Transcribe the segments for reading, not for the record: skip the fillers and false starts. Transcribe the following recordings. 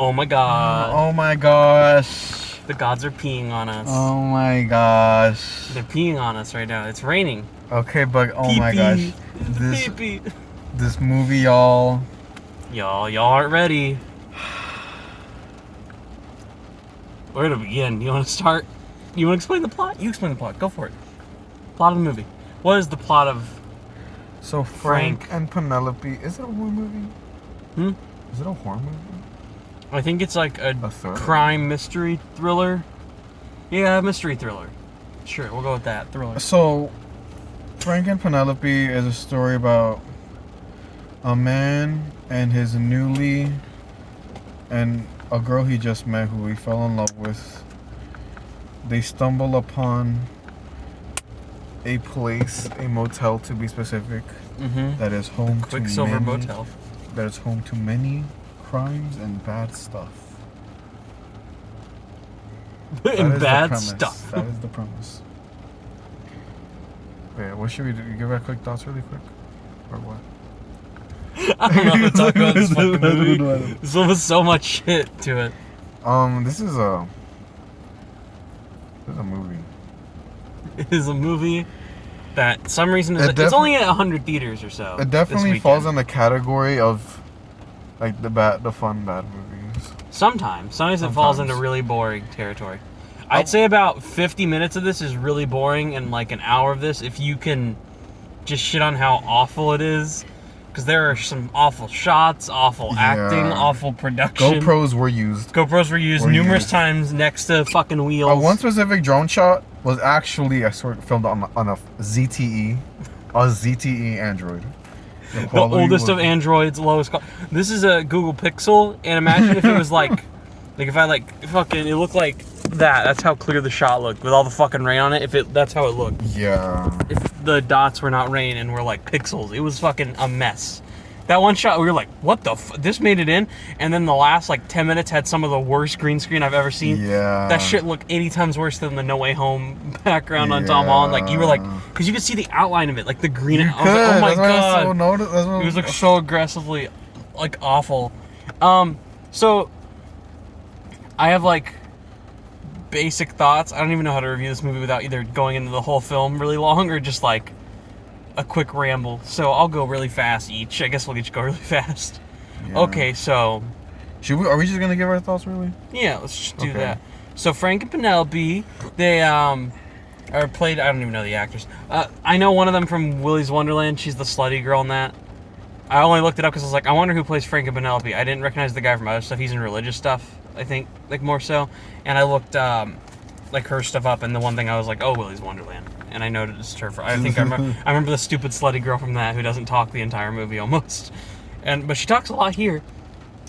Oh my god. Oh my gosh. The gods are peeing on us. Oh my gosh. They're peeing on us right now. It's raining. Okay, but oh my Pee-pee. gosh. Pee-pee. This movie, y'all. Y'all aren't ready. Where to begin? You want to start? You want to explain the plot? You explain the plot. Go for it. Plot of the movie. What is the plot of... So Frank and Penelope. Is it a horror movie? Is it a horror movie? I think it's like a thriller? crime mystery thriller. Yeah, mystery thriller. Sure, we'll go with that. Thriller. So, Frank and Penelope is a story about a man and his newly and a girl he just met who he fell in love with. They stumble upon a place, a motel to be specific, that is home to Quicksilver Motel. That is home to many crimes and bad stuff. And bad stuff. That is the premise. Wait, what should we do? Give our quick thoughts really quick? Or what? I don't know how to talk about this fucking movie. This one has so much shit to it. This is a movie. It is a movie that some reason is it's only at 100 theaters or so. It definitely falls in the category of like the fun bad movies. Sometimes it falls into really boring territory. I'd say about 50 minutes of this is really boring, and like an hour of this, if you can just shit on how awful it is, because there are some awful shots, awful acting, awful production. GoPros were used numerous times next to fucking wheels. One specific drone shot was actually filmed on a ZTE, Android. The oldest of Androids, lowest cost. This is a Google Pixel, and imagine if it was like if I it looked like that. That's how clear the shot looked with all the fucking rain on it. That's how it looked. Yeah. If the dots were not rain and were like pixels, it was fucking a mess. That one shot, we were like, what the this made it in? And then the last, 10 minutes had some of the worst green screen I've ever seen. Yeah. That shit looked 80 times worse than the No Way Home background on Tom Holland. You were like, because you could see the outline of it, the green. I was like, oh my god. It was so aggressively, awful. So, I have, basic thoughts. I don't even know how to review this movie without either going into the whole film really long or just, a quick ramble. So I'll go really fast each. I guess we'll each go really fast. Yeah. Okay, so... Are we just going to give our thoughts, really? Yeah, let's just do that. So Frank and Penelope, they are played... I don't even know the actors. I know one of them from Willy's Wonderland. She's the slutty girl in that. I only looked it up because I was like, I wonder who plays Frank and Penelope. I didn't recognize the guy from other stuff. He's in religious stuff, I think, more so. And I looked, her stuff up, and the one thing I was like, oh, Willy's Wonderland. And I noticed her. I remember the stupid slutty girl from that who doesn't talk the entire movie almost, but she talks a lot here.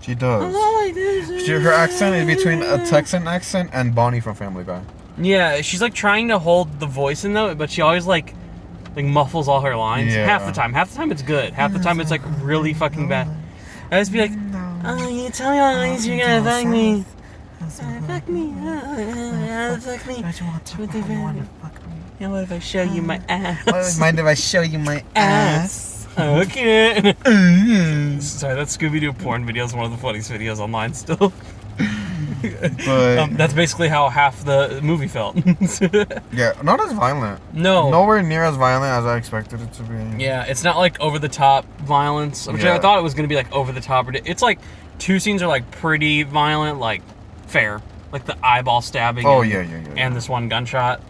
She does. Her accent is between a Texan accent and Bonnie from Family Guy. Yeah, she's trying to hold the voice in though, but she always muffles all her lines. Yeah. Half the time it's good. Half the time it's really fucking bad. I just be like, oh, you tell me all the ways you're gonna fuck me. Fuck me. Fuck me. What if I show you my ass? Mind if I show you my ass? Okay. Sorry, that Scooby-Doo porn video is one of the funniest videos online still. But that's basically how half the movie felt. Yeah, not as violent. No. Nowhere near as violent as I expected it to be. Yeah, it's not over-the-top violence, which I thought it was going to be over-the-top. It's two scenes are pretty violent, fair. The eyeball stabbing. Oh, and this one gunshot.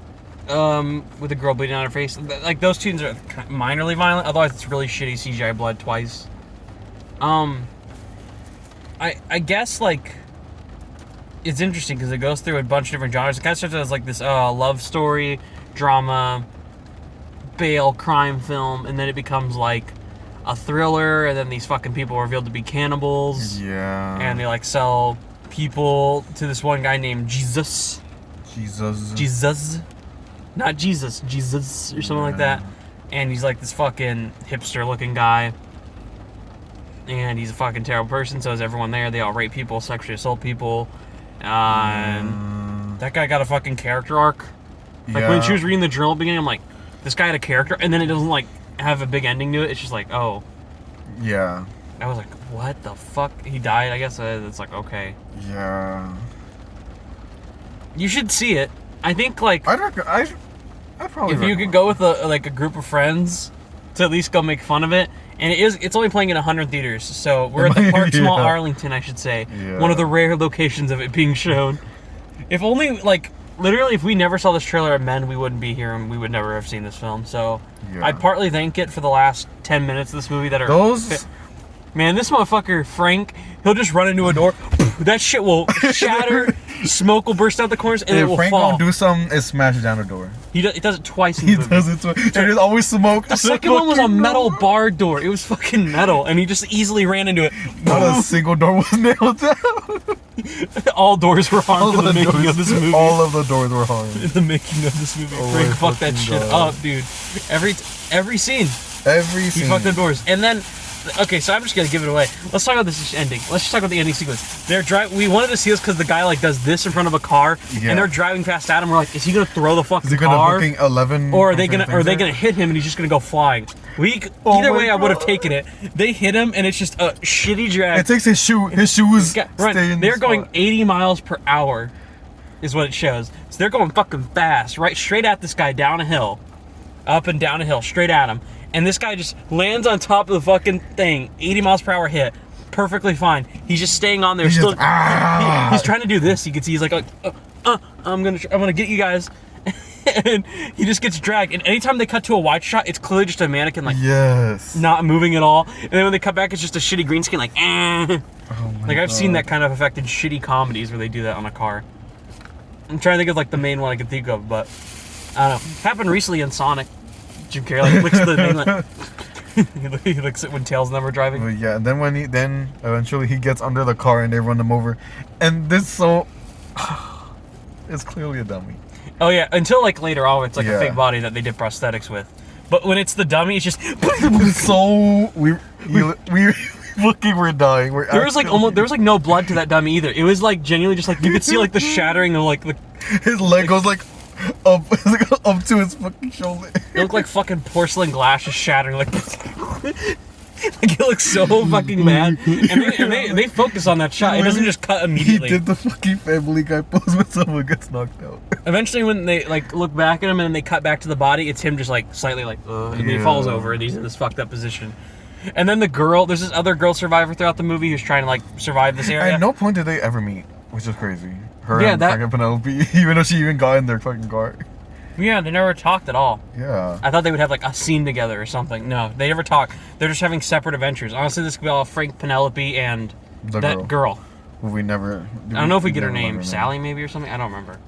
With the girl bleeding on her face. Those scenes are minorly violent, otherwise it's really shitty CGI blood twice. I guess, it's interesting because it goes through a bunch of different genres. It kind of starts as, this love story, drama, bail, crime film, and then it becomes, a thriller, and then these fucking people are revealed to be cannibals. Yeah. And they, sell people to this one guy named Jesus. Not Jesus, or something like that. And he's this fucking hipster looking guy. And he's a fucking terrible person, so is everyone there. They all rape people, sexually assault people. And that guy got a fucking character arc. When she was reading the journal at the beginning, I'm like, this guy had a character, and then it doesn't have a big ending to it. It's just oh. Yeah. I was like, what the fuck? He died. I guess it's like okay. Yeah. You should see it. I think like I probably. if you could go with a group of friends to at least go make fun of it. And it's only playing in 100 theaters, so we're at the Park Small Arlington, I should say. Yeah. One of the rare locations of it being shown. If only, like, literally, if we never saw this trailer at Men, we wouldn't be here and we would never have seen this film. So, Yeah. I partly thank it for the last 10 minutes of this movie that are... Those... Man, this motherfucker, Frank, he'll just run into a door. That shit will shatter, smoke will burst out the corners, and it will Frank fall. won't do something, it smashes down the door. He does it twice in the movie. Does it twice. There's always smoke. The second one was a metal bar door. It was fucking metal, and he just easily ran into it. Not a single door was nailed down. All doors were harmed in the making of this movie. All of the doors were harmed. In the making of this movie. Oh Frank my fucked that fucking shit God. up, dude. Every scene. Every He scene. fucked the doors. And then, okay, so I'm just gonna give it away. Let's talk about this ending. Let's just talk about the ending sequence. We wanted to see this because the guy like does this in front of a car, Yeah. and they're driving past at him. We're like, is he gonna throw the fucking Is he gonna car? fucking 11? Or are they gonna hit him and he's just gonna go flying? Oh Either my way, I would have God. taken it. They hit him and it's just a shitty drag. It takes his shoes stay in They're the going spot. 80 miles per hour, is what it shows. So they're going fucking fast, right straight at this guy down a hill, up and down a hill, straight at him. And this guy just lands on top of the fucking thing, 80 miles per hour hit, perfectly fine. He's just staying on there. He's Still, just, he's trying to do this. You can see he's like, I'm gonna get you guys. And he just gets dragged. And anytime they cut to a wide shot, it's clearly just a mannequin like Yes. not moving at all. And then when they cut back, it's just a shitty green screen like, eh. Oh my Like I've seen God. that kind of effect in shitty comedies where they do that on a car. I'm trying to think of like the main one I can think of, but I don't know. Happened recently in Sonic. Jim Carrey like licks the main like he licks it when Tails and them are driving. But yeah, and then eventually he gets under the car and they run him over, and this it's clearly a dummy. Oh yeah, until like later on, it's like Yeah. a fake body that they did prosthetics with. But when it's the dummy, it's just So we fucking were dying. there was like no blood to that dummy either. It was like genuinely just like you could see like the shattering of like the. his leg goes like up up to his fucking shoulder. It looked like fucking porcelain glass just shattering like. Like it looks so fucking bad, and they focus on that shot. It doesn't just cut immediately. He did the fucking Family Guy pose when someone gets knocked out. Eventually, when they like look back at him and then they cut back to the body, it's him just like slightly like, and he Yeah. falls over and he's in this fucked up position. And then there's this other girl survivor throughout the movie who's trying to like survive this area. At no point did they ever meet, which is crazy. Her Yeah, and that- fucking Penelope, even though she even got in their fucking car. Yeah, they never talked at all. Yeah. I thought they would have like a scene together or something. No, they never talk. They're just having separate adventures. Honestly, this could be all Frank, Penelope, and The that girl. Who we never. I don't know if we get her never learned name, Sally maybe or something. I don't remember.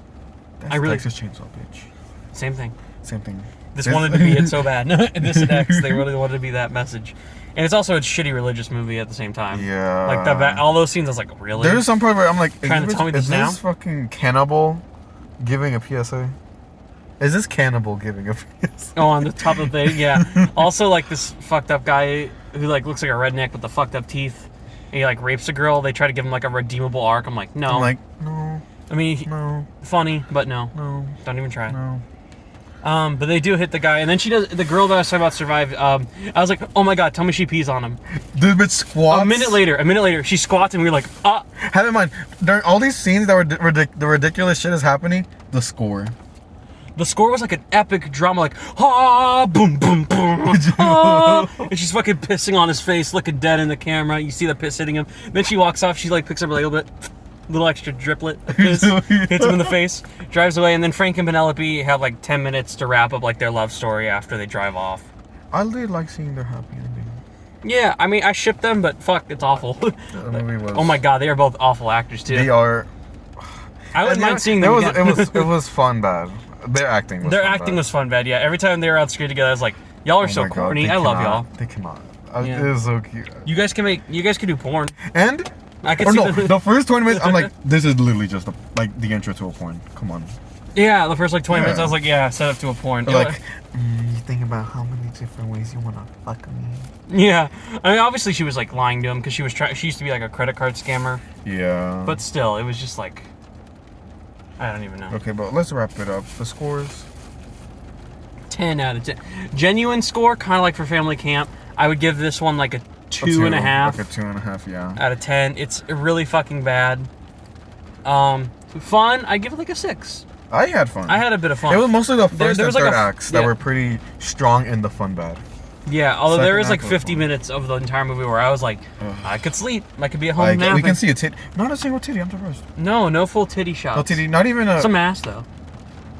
That's I really- Texas Chainsaw bitch. Same thing. Same thing. This wanted to be it so bad. This and X, they really wanted to be that message. And it's also a shitty religious movie at the same time. Yeah. Like all those scenes, I was like, really? There's some part where I'm like, Trying to tell me this is now? this fucking cannibal giving a PSA? Is this cannibal giving a PSA? Oh, on the top of the thing, yeah. Also, like this fucked up guy who like looks like a redneck with the fucked up teeth. And he like rapes a girl. They try to give him like a redeemable arc. I'm like, no. I'm like, no, I mean, no, funny, but no. no, Don't even try. no. But they do hit the guy, and then she does. The girl that I was talking about survived. I was like, oh my god, tell me she pees on him. This bitch squats. A minute later, she squats, and we were like, ah. Have in mind, during all these scenes that were the ridiculous shit is happening, the score. The score was like an epic drama, like ah, boom, boom, boom, ah, and she's fucking pissing on his face, looking dead in the camera. You see the piss hitting him. Then she walks off. She like picks up a little bit, little extra driplet of piss, hits him in the face, drives away, and then Frank and Penelope have like 10 minutes to wrap up like their love story after they drive off. I did like seeing their happy ending. Yeah, I mean, I ship them, but fuck, it's awful. The movie was. Oh my god, they are both awful actors too. They are. I wouldn't And mind seeing them again. It was fun bad. Their acting was. Their fun acting bad. was fun, bad. Yeah, every time they were on screen together, I was like, y'all are Oh so my God, corny. they I love cannot- y'all. They cannot. Yeah. It is so cute. You guys could do porn. And I could or see no, them- the first 20 minutes, I'm like, this is literally just the intro to a porn. Come on. Yeah, the first like 20 minutes, Yeah. I was like, yeah, set up to a porn. Like, you think about how many different ways you wanna fuck me. Yeah, I mean, obviously she was like lying to him because she used to be like a credit card scammer, Yeah. but still, it was just like, I don't even know. Okay, but let's wrap it up. The scores. 10 out of 10. Genuine score, kind of like for Family Camp, I would give this one like a two and a half. Like a 2.5, yeah. Out of 10. It's really fucking bad. Fun. I give it like a 6. I had fun. I had a bit of fun. It was mostly the first there and was like third acts that were pretty strong in the fun bad. Yeah, although there is like Second act was 50 fun. minutes of the entire movie where I was like, I could sleep. I could be at home Like, napping. we can see a titty. Not a single titty, I'm surprised. No full titty shots. No titty, not even a... Some ass though.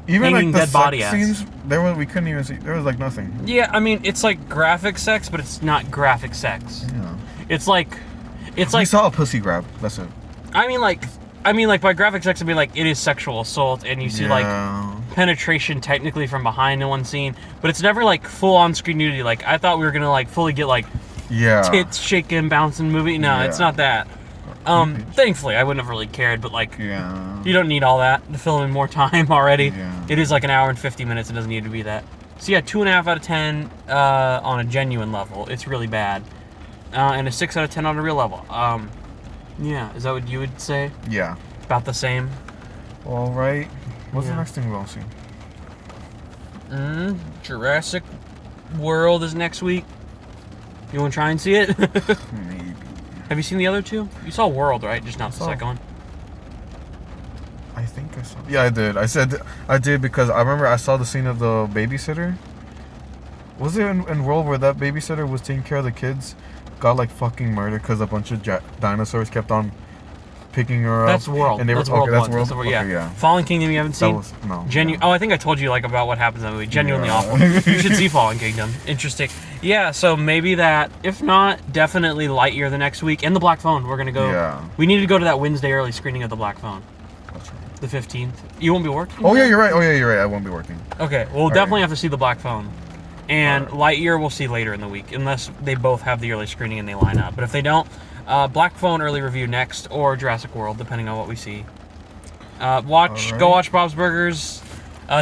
even hanging like the dead body sex ass. scenes, we couldn't even see. There was like nothing. Yeah, I mean it's like graphic sex, but it's not graphic sex. Yeah. It's like We saw a pussy grab. That's it. I mean like by graphic sex I mean like it is sexual assault and you see like penetration technically from behind in one scene, but it's never like full on screen nudity. Like I thought we were gonna like fully get like tits shaking, bouncing movie. No, it's not that. Thankfully I wouldn't have really cared, but like you don't need all that to fill in more time already. It is like an hour and 50 minutes. It doesn't need to be that. So yeah, 2.5 out of 10 on a genuine level. It's really bad, and a 6 out of 10 on a real level. Yeah, is that what you would say? Yeah. About the same. All right. What's the next thing we'll see? Jurassic World is next week. You want to try and see it? Maybe. Have you seen the other two? You saw World, right? Just not the second one. I think I saw. Yeah, I did. I did because I remember I saw the scene of the babysitter. Was it in World where that babysitter was taking care of the kids? Got like fucking murdered because a bunch of dinosaurs kept on picking her up. That's World. And they that's were, World. okay, One. that's World. That's the, Okay, yeah. Fallen Kingdom you haven't seen? No. Oh, I think I told you like about what happens in that movie. Genuinely awful. You should see Fallen Kingdom. Interesting. Yeah, so maybe that. If not, definitely Lightyear the next week. And The Black Phone. We're going to go. Yeah. We need to go to that Wednesday early screening of The Black Phone. That's right. The 15th. You won't be working? Oh, yeah, you're right. I won't be working. Okay, we'll definitely have to see The Black Phone. And Lightyear we'll see later in the week, unless they both have the early screening and they line up. But if they don't, Black Phone early review next, or Jurassic World, depending on what we see. Go watch Bob's Burgers.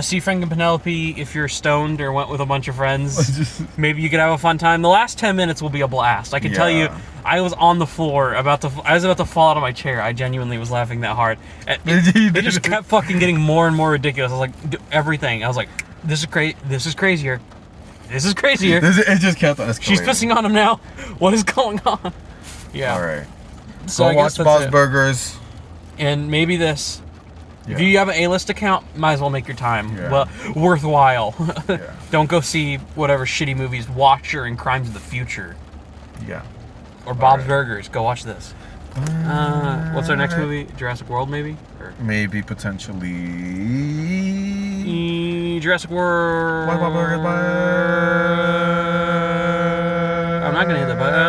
See Frank and Penelope if you're stoned or went with a bunch of friends. Maybe you could have a fun time. The last 10 minutes will be a blast. I can tell you, I was on the floor, I was about to fall out of my chair. I genuinely was laughing that hard. It just kept fucking getting more and more ridiculous. I was like, everything. I was like, this is crazy. This is crazier. This is crazier. It just kept escalating. She's pissing on him now. What is going on? Yeah. All right. So Go I watch guess Bob's Burgers. And maybe this. Yeah. If you have an A-list account, might as well make your time Yeah. worthwhile. Yeah. Don't go see whatever shitty movies Watcher and Crimes of the Future. Yeah. Or Bob's Burgers. Go watch this. What's our next movie? Jurassic World, maybe? Or Maybe, potentially. Jurassic World. Bye, Bob's Burgers, bye. I'm not gonna hit the button.